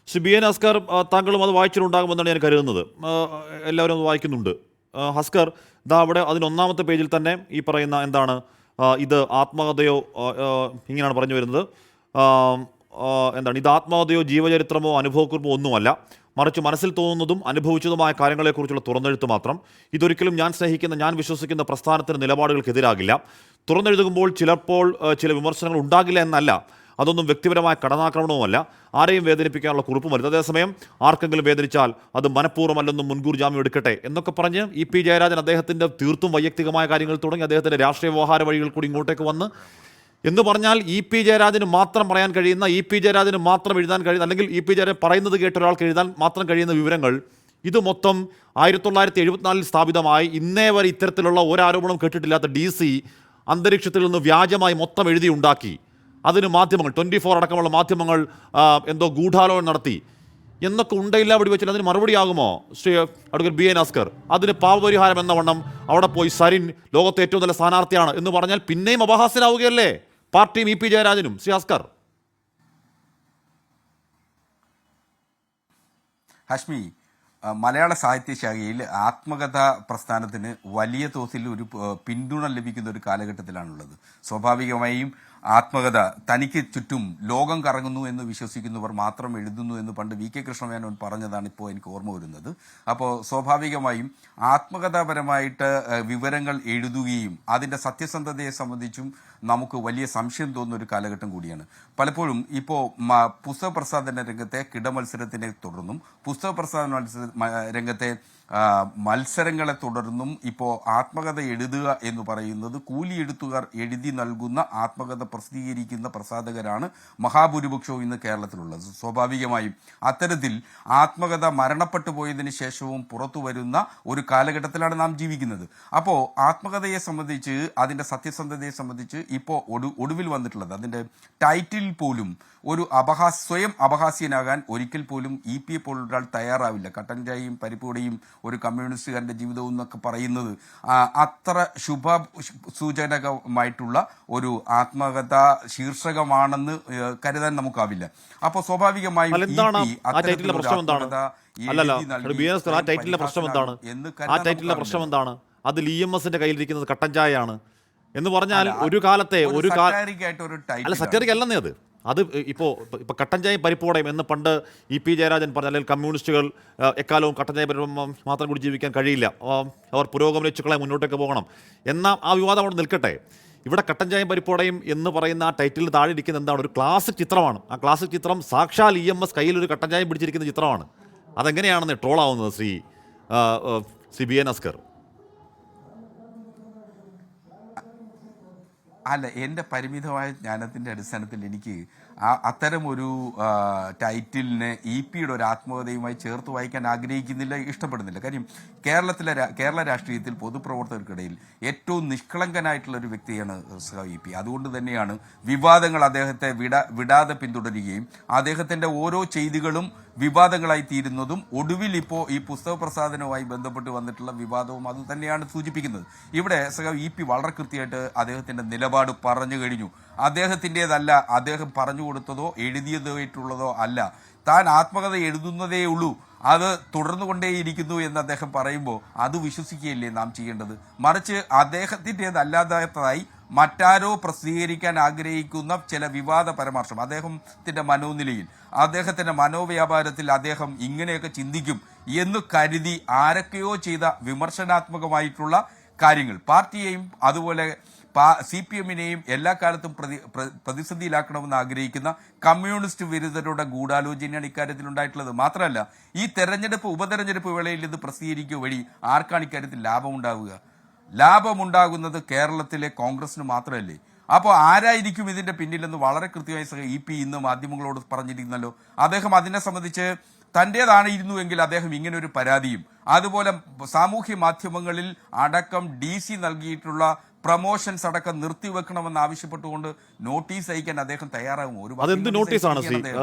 Shri B N Haskar, താങ്കളും അത് വായിച്ചിട്ടുണ്ടാകുമെന്നാണ് ഞാൻ കരുതുന്നത്. എല്ലാവരും അത് വായിക്കുന്നുണ്ട്. ഹസ്കർ, അവിടെ അതിനൊന്നാമത്തെ പേജിൽ തന്നെ ഈ പറയുന്ന എന്താണ്, ഇത് ആത്മകഥയോ ഇങ്ങനെയാണ് പറഞ്ഞു വരുന്നത്. എന്താണ് ഇത് ആത്മകഥയോ ജീവചരിത്രമോ അനുഭവക്കുറിപ്പോ ഒന്നുമല്ല, മറിച്ച് മനസ്സിൽ തോന്നുന്നതും അനുഭവിച്ചതുമായ കാര്യങ്ങളെക്കുറിച്ചുള്ള തുറന്നെഴുത്ത് മാത്രം. ഇതൊരിക്കലും ഞാൻ സ്നേഹിക്കുന്ന, ഞാൻ വിശ്വസിക്കുന്ന പ്രസ്ഥാനത്തിന് നിലപാടുകൾക്കെതിരാകില്ല. തുറന്നെഴുതുമ്പോൾ ചിലപ്പോൾ ചില വിമർശനങ്ങൾ ഉണ്ടാകില്ല എന്നല്ല, അതൊന്നും വ്യക്തിപരമായ കടന്നാക്രമണവുമല്ല, ആരെയും വേദനിപ്പിക്കാനുള്ള കുറിപ്പുമല്ല. അതേസമയം ആർക്കെങ്കിലും വേദനിച്ചാൽ അത് മനഃപൂർവ്വമല്ലെന്നും മുൻകൂർ ജാമ്യം എടുക്കട്ടെ എന്നൊക്കെ പറഞ്ഞ് ഇ പി ജയരാജൻ അദ്ദേഹത്തിൻ്റെ തീർത്തും വൈയക്തികമായ കാര്യങ്ങൾ തുടങ്ങി അദ്ദേഹത്തിൻ്റെ രാഷ്ട്രീയ വ്യവഹാര വഴികൾ കൂടി ഇങ്ങോട്ടേക്ക് വന്ന് എന്ന് പറഞ്ഞാൽ ഇ പി ജയരാജന് മാത്രം പറയാൻ കഴിയുന്ന, ഇ പി ജയരാജന് മാത്രം എഴുതാൻ കഴിയുന്ന, അല്ലെങ്കിൽ ഇ പി ജയരാജൻ പറയുന്നത് കേട്ട ഒരാൾക്ക് എഴുതാൻ മാത്രം കഴിയുന്ന വിവരങ്ങൾ ഇത് മൊത്തം 1974 സ്ഥാപിതമായി ഇന്നേ വരെ ഇത്തരത്തിലുള്ള ഒരാരോപണം കേട്ടിട്ടില്ലാത്ത DC അന്തരീക്ഷത്തിൽ നിന്ന് വ്യാജമായി മൊത്തം എഴുതി ഉണ്ടാക്കി. അതിന് മാധ്യമങ്ങൾ 24 അടക്കമുള്ള മാധ്യമങ്ങൾ എന്തോ ഗൂഢാലോചന നടത്തി എന്നൊക്കെ ഉണ്ടയില്ല വെടിവെച്ചാൽ അതിന് മറുപടിയാകുമോ Shri advocate B N Haskar? അതിന് പാവപരിഹാരം എന്ന വണ്ണം അവിടെ പോയി സരിൻ ലോകത്തെ ഏറ്റവും നല്ല സ്ഥാനാർത്ഥിയാണ് എന്ന് പറഞ്ഞാൽ പിന്നെയും അപഹാസ്യരാവുകയല്ലേ പാർട്ടിയും ഇ പി ജയരാജനും? ശ്രീ ഹസ്കർ. ഹാഷ്മി, മലയാള സാഹിത്യശാഖയിൽ ആത്മകഥാ പ്രസ്ഥാനത്തിന് വലിയ തോതിൽ ഒരു പിന്തുണ ലഭിക്കുന്ന ഒരു കാലഘട്ടത്തിലാണുള്ളത്. സ്വാഭാവികമായും ആത്മകഥ തനിക്ക് ചുറ്റും ലോകം കറങ്ങുന്നു എന്ന് വിശ്വസിക്കുന്നവർ മാത്രം എഴുതുന്നു എന്ന് പണ്ട് വി കെ കൃഷ്ണമേനോൻ പറഞ്ഞതാണ് ഇപ്പോൾ എനിക്ക് ഓർമ്മ വരുന്നത്. അപ്പോൾ സ്വാഭാവികമായും ആത്മകഥാപരമായിട്ട് വിവരങ്ങൾ എഴുതുകയും അതിൻ്റെ സത്യസന്ധതയെ സംബന്ധിച്ചും നമുക്ക് വലിയ സംശയം തോന്നുന്ന ഒരു കാലഘട്ടം കൂടിയാണ്. പലപ്പോഴും ഇപ്പോൾ പുസ്തക പ്രസാധന രംഗത്തെ കിടമത്സരത്തിനെ തുടർന്നും പുസ്തക പ്രസാധന രംഗത്തെ മത്സരങ്ങളെ തുടർന്നും ഇപ്പോൾ ആത്മകഥ എഴുതുക എന്ന് പറയുന്നത് കൂലിയെഴുത്തുകാർ എഴുതി നൽകുന്ന ആത്മകഥ പ്രസിദ്ധീകരിക്കുന്ന പ്രസാധകരാണ് മഹാഭൂരിപക്ഷവും ഇന്ന് കേരളത്തിലുള്ളത്. സ്വാഭാവികമായും അത്തരത്തിൽ ആത്മകഥ മരണപ്പെട്ടു പോയതിന് ശേഷവും പുറത്തു വരുന്ന ഒരു കാലഘട്ടത്തിലാണ് നാം ജീവിക്കുന്നത്. അപ്പോൾ ആത്മകഥയെ സംബന്ധിച്ച്, അതിൻ്റെ സത്യസന്ധതയെ സംബന്ധിച്ച് ഇപ്പോൾ ഒടുവിൽ വന്നിട്ടുള്ളത്, അതിൻ്റെ ടൈറ്റിൽ പോലും ഒരു സ്വയം അപഹാസ്യനാകാൻ ഒരിക്കൽ പോലും ഇ പി എ പോലുള്ള ഒരാൾ തയ്യാറാവില്ല. കട്ടൻ ചായയും പരിപ്പുവടയും ഒരു കമ്മ്യൂണിസ്റ്റുകാരൻ്റെ ജീവിതവും എന്നൊക്കെ പറയുന്നത് അത്ര സൂചനകമായിട്ടുള്ള ഒരു ആത്മകഥ ശീർഷകമാണെന്ന് കരുതാൻ നമുക്കാവില്ല. അപ്പോൾ സ്വാഭാവികമായും പ്രശ്നം എന്താണ്? അതിൽ EMS കയ്യിലിരിക്കുന്നത് കട്ടൻ ചായയാണ് എന്ന് പറഞ്ഞാൽ ഒരു കാലത്തെ സറ്ററിക് അല്ലെന്നേ അത് ഇപ്പോൾ കട്ടൻ ചായയും പരിപ്പോടയും എന്ന് പണ്ട് ഇ പി ജയരാജൻ പറഞ്ഞ, അല്ലെങ്കിൽ കമ്മ്യൂണിസ്റ്റുകൾ എക്കാലവും കട്ടൻ ചായ മാത്രം കൂടി ജീവിക്കാൻ കഴിയില്ല, അവർ പുരോഗമനച്ചുക്കളെ മുന്നോട്ടേക്ക് പോകണം എന്ന ആ വിവാദം അവിടെ നിൽക്കട്ടെ. ഇവിടെ കട്ടൻ ചായയും പരിപ്പോടയും എന്ന് പറയുന്ന ആ ടൈറ്റിൽ താഴെ ഇരിക്കുന്ന എന്താണ്? ഒരു ക്ലാസിക് ചിത്രമാണ്. ആ ക്ലാസിക് ചിത്രം സാക്ഷാൽ EMS കയ്യിലൊരു കട്ടൻ ചായം പിടിച്ചിരിക്കുന്ന ചിത്രമാണ്. അതെങ്ങനെയാണെന്ന് ട്രോളാവുന്നത് ശ്രീ ബി എൻ ഹസ്കർ? അല്ല, എൻ്റെ പരിമിതമായ ജ്ഞാനത്തിൻ്റെ അടിസ്ഥാനത്തിൽ എനിക്ക് അത്തരം ഒരു ടൈറ്റിലിനെ ഇ പിയുടെ ഒരു ആത്മകഥയുമായി ചേർത്ത് വായിക്കാൻ ആഗ്രഹിക്കുന്നില്ല, ഇഷ്ടപ്പെടുന്നില്ല. കാര്യം കേരള രാഷ്ട്രീയത്തിൽ പൊതുപ്രവർത്തകർക്കിടയിൽ ഏറ്റവും നിഷ്കളങ്കനായിട്ടുള്ള ഒരു വ്യക്തിയാണ് ഇ പി. അതുകൊണ്ട് തന്നെയാണ് വിവാദങ്ങൾ അദ്ദേഹത്തെ വിടാതെ പിന്തുടരുകയും അദ്ദേഹത്തിൻ്റെ ഓരോ ചെയ്തികളും വിവാദങ്ങളായി തീരുന്നതും ഒടുവിൽ ഇപ്പോൾ ഈ പുസ്തക പ്രസാധനവുമായി ബന്ധപ്പെട്ട് വന്നിട്ടുള്ള വിവാദവും അത് തന്നെയാണ് സൂചിപ്പിക്കുന്നത്. ഇവിടെ ഇ പി വളരെ കൃത്യമായിട്ട് അദ്ദേഹത്തിൻ്റെ നിലപാട് പറഞ്ഞു കഴിഞ്ഞു. അദ്ദേഹത്തിൻ്റെതല്ല, അദ്ദേഹം പറഞ്ഞു കൊടുത്തതോ എഴുതിയതായിട്ടുള്ളതോ അല്ല, താൻ ആത്മകഥ എഴുതുന്നതേ ഉള്ളൂ, അത് തുടർന്നുകൊണ്ടേയിരിക്കുന്നു എന്ന് അദ്ദേഹം പറയുമ്പോൾ അത് വിശ്വസിക്കുകയല്ലേ നാം ചെയ്യേണ്ടത്? മറിച്ച് അദ്ദേഹത്തിൻ്റെതല്ലാത്തതായി മറ്റാരോ പ്രസിദ്ധീകരിക്കാൻ ആഗ്രഹിക്കുന്ന ചില വിവാദ പരാമർശം, അദ്ദേഹത്തിൻ്റെ മനോനിലയിൽ, അദ്ദേഹത്തിൻ്റെ മനോവ്യാപാരത്തിൽ അദ്ദേഹം ഇങ്ങനെയൊക്കെ ചിന്തിക്കും എന്ന് കരുതി ആരൊക്കെയോ ചെയ്ത വിമർശനാത്മകമായിട്ടുള്ള കാര്യങ്ങൾ പാർട്ടിയെയും അതുപോലെ CPM-നെയും എല്ലാ കാലത്തും പ്രതിസന്ധിയിലാക്കണമെന്ന് ആഗ്രഹിക്കുന്ന കമ്മ്യൂണിസ്റ്റ് വിരുദ്ധരുടെ ഗൂഢാലോചനയാണ് ഇക്കാര്യത്തിൽ ഉണ്ടായിട്ടുള്ളത്. മാത്രമല്ല, ഈ ഉപതെരഞ്ഞെടുപ്പ് വേളയിൽ ഇത് പ്രസിദ്ധീകരിക്കുക വഴി ആർക്കാണ് ഇക്കാര്യത്തിൽ ലാഭമുണ്ടാകുന്നത്? കേരളത്തിലെ കോൺഗ്രസിന് മാത്രമല്ലേ? അപ്പോൾ ആരായിരിക്കും ഇതിൻ്റെ പിന്നിലെന്ന് വളരെ കൃത്യമായി ഇ പി ഇന്ന് മാധ്യമങ്ങളോട് പറഞ്ഞിരിക്കുന്നല്ലോ. അദ്ദേഹം അതിനെ സംബന്ധിച്ച് തൻ്റേതാണിരുന്നുവെങ്കിൽ അദ്ദേഹം ഇങ്ങനെ ഒരു പരാതിയും, അതുപോലെ സാമൂഹ്യ മാധ്യമങ്ങളിൽ അടക്കം DC നൽകിയിട്ടുള്ള പ്രൊമോഷൻസ് അടക്കം നിർത്തിവെക്കണമെന്ന് ആവശ്യപ്പെട്ടുകൊണ്ട് നോട്ടീസ് അയക്കാൻ അദ്ദേഹം തയ്യാറാകുമോ? അതെന്ത് നോട്ടീസാണ്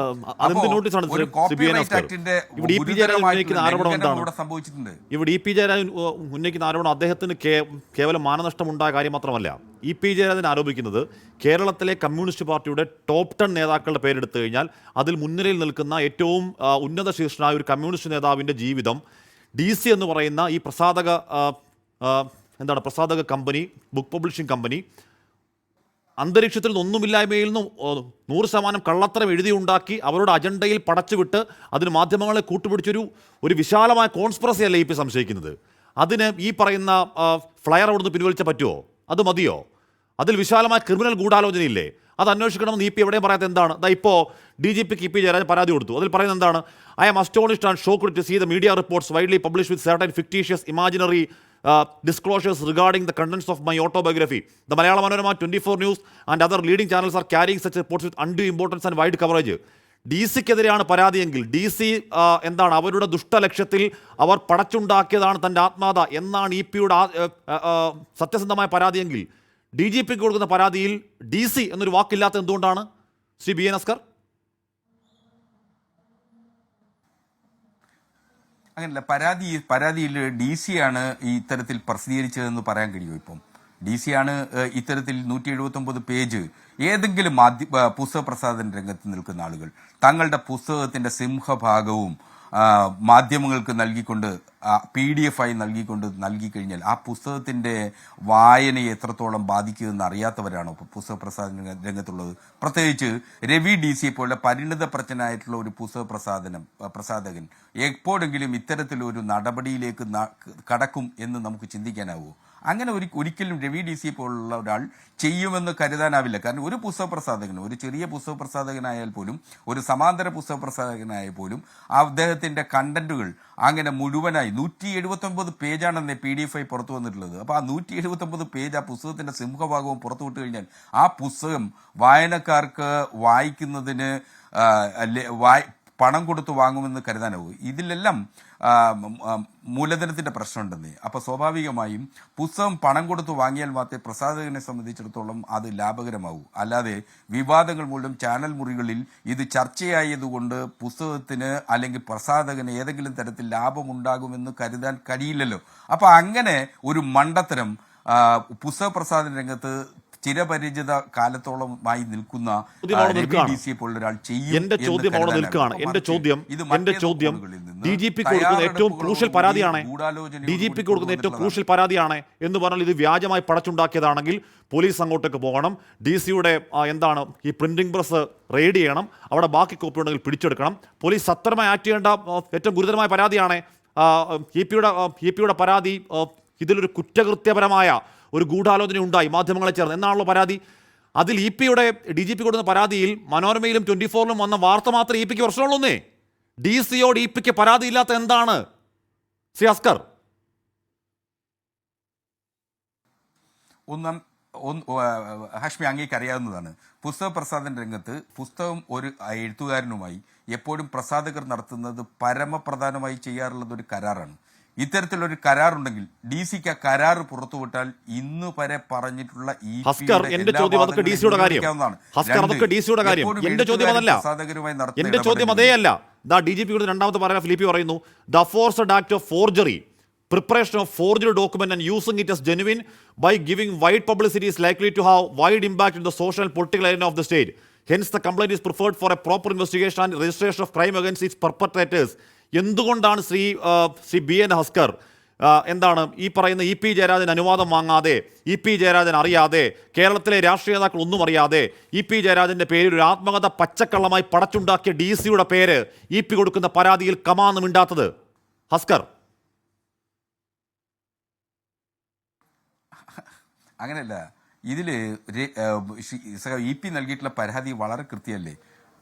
അതെന്ത് നോട്ടീസാണ് ഇവിടെ ഇ പി ജയരാജൻ ഉന്നയിക്കുന്ന ആരോപണം എന്താണ്? സംഭവിച്ചിട്ടുണ്ട്. ഇവിടെ ഇ പി ജയരാജൻ ഉന്നയിക്കുന്ന ആരോപണം അദ്ദേഹത്തിന് കേവലം മാനനഷ്ടമുണ്ടായ കാര്യം മാത്രമല്ല. ഇ പി ജയരാജൻ ആരോപിക്കുന്നത് കേരളത്തിലെ കമ്മ്യൂണിസ്റ്റ് പാർട്ടിയുടെ ടോപ്പ് 10 നേതാക്കളുടെ പേരെടുത്തു കഴിഞ്ഞാൽ അതിൽ മുൻനിരയിൽ നിൽക്കുന്ന ഏറ്റവും ഉന്നത ശീർഷനായ ഒരു കമ്മ്യൂണിസ്റ്റ് നേതാവിൻ്റെ ജീവിതം DC എന്ന് പറയുന്ന ഈ പ്രസാധക കമ്പനി, ബുക്ക് പബ്ലിഷിംഗ് കമ്പനി അന്തരീക്ഷത്തിൽ ഒന്നുമില്ലായ്മയിൽ നിന്നും 100% കള്ളത്തരം എഴുതിയുണ്ടാക്കി അവരുടെ അജണ്ടയിൽ പടച്ചുവിട്ട് അതിന് മാധ്യമങ്ങളെ കൂട്ടുപിടിച്ചൊരു വിശാലമായ കോൺസ്പിറസി അല്ലേ ഇപ്പോൾ സംശയിക്കുന്നത്? അതിന് ഈ പറയുന്ന ഫ്ലയർ അവിടുന്ന് പിൻവലിച്ചാൽ പറ്റുമോ? അത് മതിയോ? അതിൽ വിശാലമായ ക്രിമിനൽ ഗൂഢാലോചനയില്ലേ? അത് അന്വേഷിക്കണമെന്ന് ഇ പി എവിടെയും പറയാത്ത എന്താണ്? ഇപ്പോൾ DGPക്ക് ഇ പി ജയരാജൻ പരാതി കൊടുത്തു. അതിൽ പറയുന്നത് എന്താണ്? I am astonished and shocked to see the media reports widely publish with certain fictitious imaginary disclosures regarding the contents of my autobiography. The Malayalam Manorama, 24 News and other leading channels are carrying such reports with undue importance and wide coverage. DC-ക്കെതിരെയാണ് പരാതിയെങ്കിൽ DC എന്താണ് അവരുടെ ദുഷ്ടലക്ഷ്യത്തിൽ അവർ പടച്ചുണ്ടാക്കിയതാണ് തൻ്റെ ആത്മാത എന്നാണ് E പിയുടെ സത്യസന്ധമായ പരാതിയെങ്കിൽ DGPക്ക് കൊടുക്കുന്ന പരാതിയിൽ DC എന്നൊരു വാക്കില്ലാത്ത എന്തുകൊണ്ടാണ് ശ്രീ BN അസ്കർ? അങ്ങനല്ല, പരാതിയിൽ DC ആണ് ഇത്തരത്തിൽ പ്രസിദ്ധീകരിച്ചതെന്ന് പറയാൻ കഴിയുമോ? ഇപ്പം DC ആണ് ഇത്തരത്തിൽ 179 പേജ് ഏതെങ്കിലും പുസ്തക പ്രസാധന രംഗത്ത് നിൽക്കുന്ന ആളുകൾ തങ്ങളുടെ പുസ്തകത്തിന്റെ സിംഹഭാഗവും മാധ്യമങ്ങൾക്ക് നൽകിക്കൊണ്ട് PDF ആയി നൽകിക്കഴിഞ്ഞാൽ ആ പുസ്തകത്തിന്റെ വായനയെ എത്രത്തോളം ബാധിക്കുമെന്ന് അറിയാത്തവരാണോ പുസ്തക പ്രസാധന രംഗത്തുള്ളത്? പ്രത്യേകിച്ച് രവി DC പോലുള്ള പരിണിതപ്രജ്ഞനായിട്ടുള്ള ഒരു പുസ്തക പ്രസാധകൻ എപ്പോഴെങ്കിലും ഇത്തരത്തിലൊരു നടപടിയിലേക്ക് കടക്കും എന്ന് നമുക്ക് ചിന്തിക്കാനാവുമോ? അങ്ങനെ ഒരിക്കലും രവി DC പോലുള്ള ഒരാൾ ചെയ്യുമെന്ന് കരുതാനാവില്ല. കാരണം ഒരു പുസ്തക പ്രസാധകന്, ഒരു ചെറിയ പുസ്തക പ്രസാധകനായാൽ പോലും, ഒരു സമാന്തര പുസ്തക പ്രസാധകനായാൽ പോലും അദ്ദേഹത്തിന്റെ കണ്ടന്റുകൾ അങ്ങനെ മുഴുവനായി 179 പേജാണെന്ന് PDF ആയി പുറത്തു വന്നിട്ടുള്ളത്. അപ്പോൾ ആ 179 പേജ് ആ പുസ്തകത്തിന്റെ സിംഹഭാഗവും പുറത്തു വിട്ടു കഴിഞ്ഞാൽ ആ പുസ്തകം വായനക്കാർക്ക് വായിക്കുന്നതിന് പണം കൊടുത്ത് വാങ്ങുമെന്ന് കരുതാനാവും. ഇതിലെല്ലാം മൂലധനത്തിന്റെ പ്രശ്നമുണ്ടെന്നേ. അപ്പോൾ സ്വാഭാവികമായും പുസ്തകം പണം കൊടുത്ത് വാങ്ങിയാൽ മാത്രമേ പ്രസാധകനെ സംബന്ധിച്ചിടത്തോളം അത് ലാഭകരമാവൂ. അല്ലാതെ വിവാദങ്ങൾ മൂലം ചാനൽ മുറികളിൽ ഇത് ചർച്ചയായതുകൊണ്ട് പുസ്തകത്തിന് അല്ലെങ്കിൽ പ്രസാധകന് ഏതെങ്കിലും തരത്തിൽ ലാഭമുണ്ടാകുമെന്ന് കരുതാൻ കഴിയില്ലല്ലോ. അപ്പോൾ അങ്ങനെ ഒരു മണ്ടത്തരം പുസ്തക പ്രസാധന രംഗത്ത് ചിരപരിചിത കാലത്തോളമായി നിൽക്കുന്ന ഒരാൾ ചെയ്യും. എന്റെ ചോദ്യം അവിടെ നിൽക്കുകയാണ്. എന്റെ ചോദ്യം DGPക്ക് കൊടുക്കുന്ന ഏറ്റവും ക്രൂഷ്യൽ പരാതിയാണ് എന്ന് പറഞ്ഞാൽ ഇത് വ്യാജമായി പടച്ചുണ്ടാക്കിയതാണെങ്കിൽ പോലീസ് അങ്ങോട്ടേക്ക് പോകണം. DC-യുടെ ഈ പ്രിന്റിംഗ് പ്രസ് റെയ്ഡ് ചെയ്യണം. അവിടെ ബാക്കി കോപ്പി ഉണ്ടെങ്കിൽ പിടിച്ചെടുക്കണം. പോലീസ് സത്വരമായി ആക്ട് ചെയ്യേണ്ട ഏറ്റവും ഗുരുതരമായ പരാതിയാണ് ഇ പിയുടെ പരാതി. ഇതിലൊരു കുറ്റകൃത്യപരമായ ഒരു ഗൂഢാലോചന ഉണ്ടായി മാധ്യമങ്ങളെ ചേർന്ന് എന്നാണല്ലോ പരാതി. അതിൽ DGP കൊടുക്കുന്ന പരാതിയിൽ മനോരമയിലും 24-ലും വന്ന വാർത്ത മാത്രമേ ഇ പിക്ക് പ്രശ്നമുള്ളൂന്നേ. DC-യോട് ഇ പിക്ക് പരാതിയില്ലാത്ത എന്താണ് ശ്രീ അസ്കർ? ഹാഷ്മി, അങ്ങേക്ക് അറിയാവുന്നതാണ്, പുസ്തക പ്രസാധന രംഗത്ത് പുസ്തകം ഒരു എഴുത്തുകാരനുമായി എപ്പോഴും പ്രസാധകർ നടത്തുന്നത് പരമപ്രധാനമായി ചെയ്യാറുള്ളത് ഒരു കരാറാണ്. ഇത്തരത്തിലൊരു കരാറുണ്ടെങ്കിൽ DC-ക്ക് ആ കരാർ പുറത്തുവിട്ടാൽ ഇന്ന് വരെ പറഞ്ഞിട്ടുള്ള എന്റെ ചോദ്യം അതേ അല്ല. DGP രണ്ടാമത്തെ പാരഗ്രാഫ് ലിപി പറയുന്നു, the aforesaid act of forgery, preparation of forged document and using it as genuine by giving wide publicity is likely to have wide impact in the social and political arena of the state. Hence the complaint is preferred for a proper investigation and registration of crime against its perpetrators. എന്തുകൊണ്ടാണ് Shri BN Haskar ഈ പറയുന്ന E P Jayarajan അനുവാദം വാങ്ങാതെ, E P Jayarajan അറിയാതെ, കേരളത്തിലെ രാഷ്ട്രീയ നേതാക്കൾ ഒന്നും അറിയാതെ ഇ പി ജയരാജന്റെ പേരിൽ ഒരു ആത്മകഥ പച്ചക്കള്ളമായി പടച്ചുണ്ടാക്കിയ DC-യുടെ പേര് ഇ പി കൊടുക്കുന്ന പരാതിയിൽ കമാന്ന് മിണ്ടാത്തത്? ഹസ്കർ, അങ്ങനെയല്ല. ഇതില് ഇ പി നൽകിയിട്ടുള്ള പരാതി വളരെ കൃത്യമല്ലേ?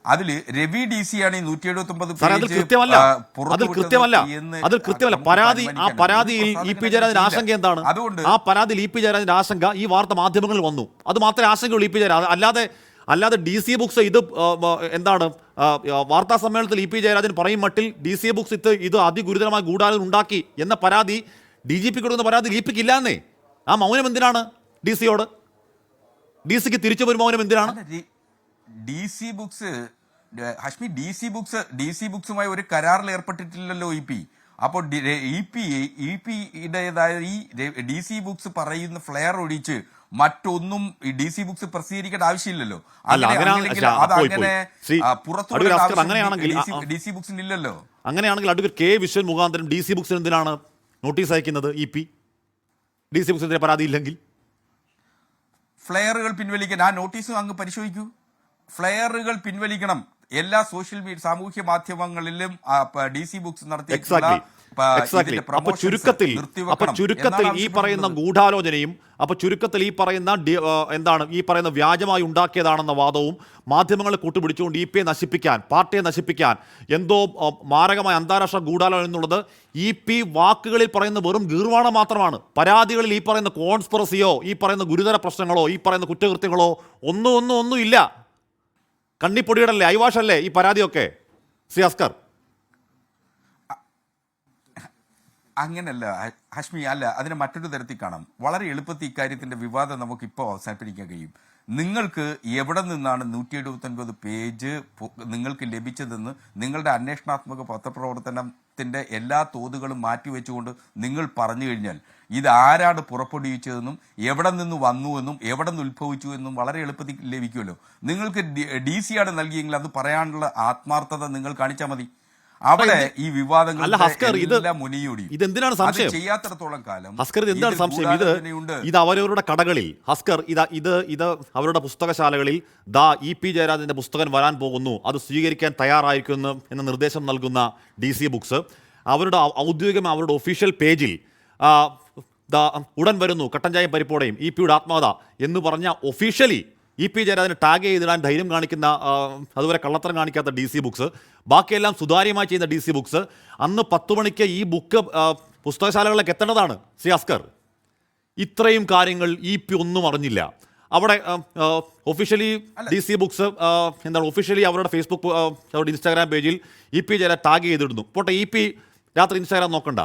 അതിൽ രവി DC ആണ് 179 പരാതിയിൽ ഇ പി ജയരാജന്റെ ആശങ്ക എന്താണ്? ആ പരാതിയിൽ ഇ പി ജയരാജന്റെ ആശങ്ക ഈ വാർത്ത മാധ്യമങ്ങളിൽ വന്നു, അത് മാത്രമേ ആശങ്കയുള്ളൂ ഇ പി ജയരാജൻ. അല്ലാതെ DC ബുക്സ് ഇത് വാർത്താ സമ്മേളനത്തിൽ ഇ പി ജയരാജൻ പറയും മട്ടിൽ DC ബുക്സ് ഇത് അതിഗുരുതരമായ ഗൂഢാലോചന ഉണ്ടാക്കി എന്ന പരാതി DGP കൊടുക്കുന്ന പരാതി ഇ പിക്ക് ഇല്ലാന്നേ. ആ മൗനം എന്തിനാണ്? സിയോട്? ഡി സിക്ക് തിരിച്ചു വരുമോനും എന്തിനാണ്? D C Books Hashmi D C ബുക്സുമായി ഒരു കരാറിൽ ഏർപ്പെട്ടിട്ടില്ലല്ലോ ഇ പി. അപ്പോൾ ഇ പിയുടേതായ ഈ ഡി സി ബുക്സ് പറയുന്ന ഫ്ലെയർ ഒഴിച്ച് മറ്റൊന്നും ഈ ഡി സി ബുക്സ് പ്രസിദ്ധീകരിക്കേണ്ട ആവശ്യമില്ലല്ലോ. ഡി സി ബുക്സിന് ഇല്ലല്ലോ. അങ്ങനെയാണെങ്കിൽ അഡ്വക്കേറ്റ് കെ വിശ്വൻ മുഖാന്തരം ഡി സി ബുക്സിന് എന്തിനാണ് നോട്ടീസ് അയക്കുന്നത്? ഇ പി ഡി സി ബുക്സിന്റെ പരാതി ഇല്ലെങ്കിൽ ഫ്ലെയറുകൾ പിൻവലിക്കാൻ ആ നോട്ടീസ് അങ്ങ് പരിശോധിക്കൂ. ഫ്ലെയറുകൾ പിൻവലിക്കണം. എല്ലാ സോഷ്യൽ മീഡിയ സാമൂഹ്യ മാധ്യമങ്ങളിലും ഡി സി ബുക്സ് നടത്തിയ അപ്പൊ ചുരുക്കത്തിൽ ഈ പറയുന്ന ഗൂഢാലോചനയും ചുരുക്കത്തിൽ ഈ പറയുന്ന എന്താണ് ഈ പറയുന്ന വ്യാജമായി ഉണ്ടാക്കിയതാണെന്ന വാദവും മാധ്യമങ്ങളെ കൂട്ടുപിടിച്ചുകൊണ്ട് ഇ പിയെ നശിപ്പിക്കാൻ, പാർട്ടിയെ നശിപ്പിക്കാൻ എന്തോ മാരകമായ അന്താരാഷ്ട്ര ഗൂഢാലോചന എന്നുള്ളത് ഇ പി വാക്കുകളിൽ പറയുന്ന വെറും ഗീർവാണം മാത്രമാണ്. പരാതികളിൽ ഈ പറയുന്ന കോൺസ്പിറസിയോ ഈ പറയുന്ന ഗുരുതര പ്രശ്നങ്ങളോ ഈ പറയുന്ന കുറ്റകൃത്യങ്ങളോ ഒന്നും ഇല്ല. കണ്ണിപ്പൊടിയിടല്ലേ, ഐവാഷല്ലേ ഈ പരാതിയൊക്കെ സി അസ്കർ? അങ്ങനല്ല ഹഷ്മി, അല്ല, അതിനെ മറ്റൊരു തരത്തിൽ കാണാം. വളരെ എളുപ്പത്തിൽ ഇക്കാര്യത്തിന്റെ വിവാദം നമുക്കിപ്പോൾ അവസാനിപ്പിക്കാൻ കഴിയും. നിങ്ങൾക്ക് എവിടെ നിന്നാണ് 179 പേജ് നിങ്ങൾക്ക് ലഭിച്ചതെന്ന് നിങ്ങളുടെ അന്വേഷണാത്മക പത്രപ്രവർത്തനത്തിന്റെ എല്ലാ തോതുകളും മാറ്റിവെച്ചുകൊണ്ട് നിങ്ങൾ പറഞ്ഞു കഴിഞ്ഞാൽ ഇത് ആരാണ് പുറപ്പെടുവിച്ചതെന്നും എവിടെ നിന്ന് വന്നുവെന്നും എവിടെ നിന്ന് ഉത്ഭവിച്ചു എന്നും വളരെ എളുപ്പത്തിൽ ലഭിക്കുമല്ലോ. നിങ്ങൾക്ക് ഡി സി ആണ് നൽകിയെങ്കിൽ അത് പറയാനുള്ള ആത്മാർത്ഥത നിങ്ങൾ കാണിച്ചാൽ മതി. അവിടെ ഈ വിവാദങ്ങൾ ഇതെന്തിനാണ് സംശയം? ചെയ്യാത്തിടത്തോളം കാലം എന്താണ് സംശയം? ഇത് അവരവരുടെ കടകളിൽ ഹസ്കർ ഇത് അവരുടെ പുസ്തകശാലകളിൽ ഇ പി ജയരാജന്റെ പുസ്തകം വരാൻ പോകുന്നു, അത് സ്വീകരിക്കാൻ തയ്യാറായിരിക്കുന്നു എന്ന നിർദ്ദേശം നൽകുന്ന ഡി സി ബുക്സ് അവരുടെ ഔദ്യോഗികമായ അവരുടെ ഒഫീഷ്യൽ പേജിൽ ഉടൻ വരുന്നു കട്ടൻ ചായയും പരിപ്പോടെയും ഇ പിയുടെ ആത്മകഥ എന്ന് പറഞ്ഞ ഒഫീഷ്യലി ഇ പി ജയരാജനെ ടാഗ് ചെയ്തിടാൻ ധൈര്യം കാണിക്കുന്ന, അതുവരെ കള്ളത്തരം കാണിക്കാത്ത ഡി സി ബുക്സ്, ബാക്കിയെല്ലാം സുതാര്യമായി ചെയ്യുന്ന ഡി സി ബുക്സ്, അന്ന് 10 മണിക്ക് ഈ ബുക്ക് പുസ്തകശാലകളിലേക്ക് എത്തേണ്ടതാണ് സി അസ്കർ. ഇത്രയും കാര്യങ്ങൾ ഇ പി ഒന്നും അറിഞ്ഞില്ല. അവിടെ officially D C books officially അവരുടെ ഫേസ്ബുക്ക് അവരുടെ ഇൻസ്റ്റാഗ്രാം പേജിൽ ഇ പി ജയരാജ് ടാഗ് ചെയ്തിടുന്നു. പോട്ടെ, ഇ പി രാത്രി ഇൻസ്റ്റാഗ്രാം നോക്കണ്ട,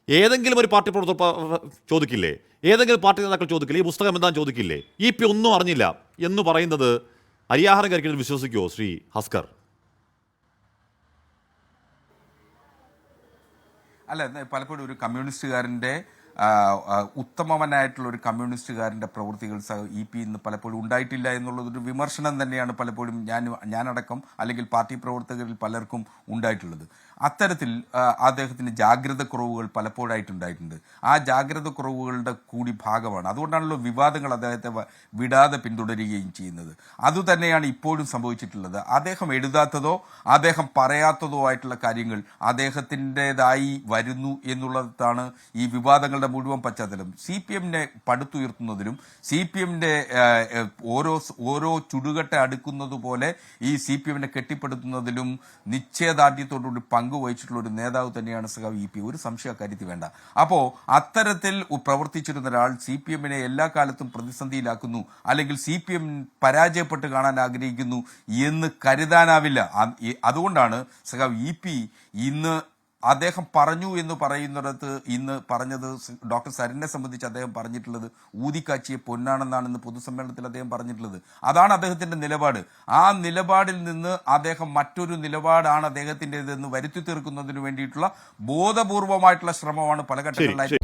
ഏതെങ്കിലും ഒരു പാർട്ടി പ്രവർത്തകർ ചോദിക്കില്ലേ, ഏതെങ്കിലും പാർട്ടി നേതാക്കൾ ചോദിക്കില്ലേ, ഈ പുസ്തകം എന്താണെന്ന് ചോദിക്കില്ലേ? ഇ പി ഒന്നും അറിഞ്ഞില്ല എന്ന് പറയുന്നത് അരിയാഹാരം കഴിക്കുന്നത് വിശ്വസിക്കുമോ ശ്രീ ഹസ്കർ? അല്ല, പലപ്പോഴും ഒരു കമ്മ്യൂണിസ്റ്റുകാരൻ്റെ ഉത്തമവനായിട്ടുള്ള ഒരു കമ്മ്യൂണിസ്റ്റുകാരൻ്റെ പ്രവൃത്തികൾ ഇ പി ഇന്ന് പലപ്പോഴും ഉണ്ടായിട്ടില്ല എന്നുള്ളതൊരു വിമർശനം തന്നെയാണ് പലപ്പോഴും ഞാനടക്കം അല്ലെങ്കിൽ പാർട്ടി പ്രവർത്തകരിൽ പലർക്കും ഉണ്ടായിട്ടുള്ളത്. അത്തരത്തിൽ അദ്ദേഹത്തിന് ജാഗ്രത കുറവുകൾ പലപ്പോഴായിട്ടുണ്ടായിട്ടുണ്ട്. ആ ജാഗ്രത കുറവുകളുടെ കൂടി ഭാഗമാണ്. അതുകൊണ്ടാണല്ലോ വിവാദങ്ങൾ അദ്ദേഹത്തെ വിടാതെ പിന്തുടരുകയും ചെയ്യുന്നത്. അതുതന്നെയാണ് ഇപ്പോഴും സംഭവിച്ചിട്ടുള്ളത്. അദ്ദേഹം എഴുതാത്തതോ അദ്ദേഹം പറയാത്തതോ ആയിട്ടുള്ള കാര്യങ്ങൾ അദ്ദേഹത്തിൻ്റെതായി വരുന്നു എന്നുള്ളതാണ് ഈ വിവാദങ്ങളുടെ മുഴുവൻ പശ്ചാത്തലം. സി പി എമ്മിനെ പടുത്തുയർത്തുന്നതിലും സി പി എമ്മിന്റെ ഓരോ ചുടുകട്ട അടുക്കുന്നത് പോലെ ഈ സി പി എമ്മിനെ കെട്ടിപ്പടുത്തുന്നതിലും നിശ്ചയദാർഢ്യത്തോടുകൂടി പങ്കുവഹിച്ചിട്ടുള്ള ഒരു നേതാവ് തന്നെയാണ് സഖാവ് ഇ പി. ഒരു സംശയ കാര്യത്തിൽ വേണ്ട. അപ്പോൾ അത്തരത്തിൽ പ്രവർത്തിച്ചിരുന്ന ഒരാൾ സി പി എമ്മിനെ എല്ലാ കാലത്തും പ്രതിസന്ധിയിലാക്കുന്നു അല്ലെങ്കിൽ സി പി എം പരാജയപ്പെട്ട് കാണാൻ ആഗ്രഹിക്കുന്നു എന്ന് കരുതാനാവില്ല. അതുകൊണ്ടാണ് സഖാവ് ഇ പി ഇന്ന് അദ്ദേഹം പറഞ്ഞു എന്ന് പറയുന്നിടത്ത് ഇന്ന് പറഞ്ഞത് ഡോക്ടർ സരിനെ സംബന്ധിച്ച് അദ്ദേഹം പറഞ്ഞിട്ടുള്ളത് ഊതിക്കാച്ചിയെ പൊന്നാണെന്നാണ് ഇന്ന് പൊതുസമ്മേളനത്തിൽ അദ്ദേഹം പറഞ്ഞിട്ടുള്ളത്. അതാണ് അദ്ദേഹത്തിന്റെ നിലപാട്. ആ നിലപാടിൽ നിന്ന് അദ്ദേഹം മറ്റൊരു നിലപാടാണ് അദ്ദേഹത്തിൻ്റെതെന്ന് വരുത്തി തീർക്കുന്നതിന് വേണ്ടിയിട്ടുള്ള ബോധപൂർവമായിട്ടുള്ള ശ്രമമാണ് പല ഘട്ടങ്ങളിലായി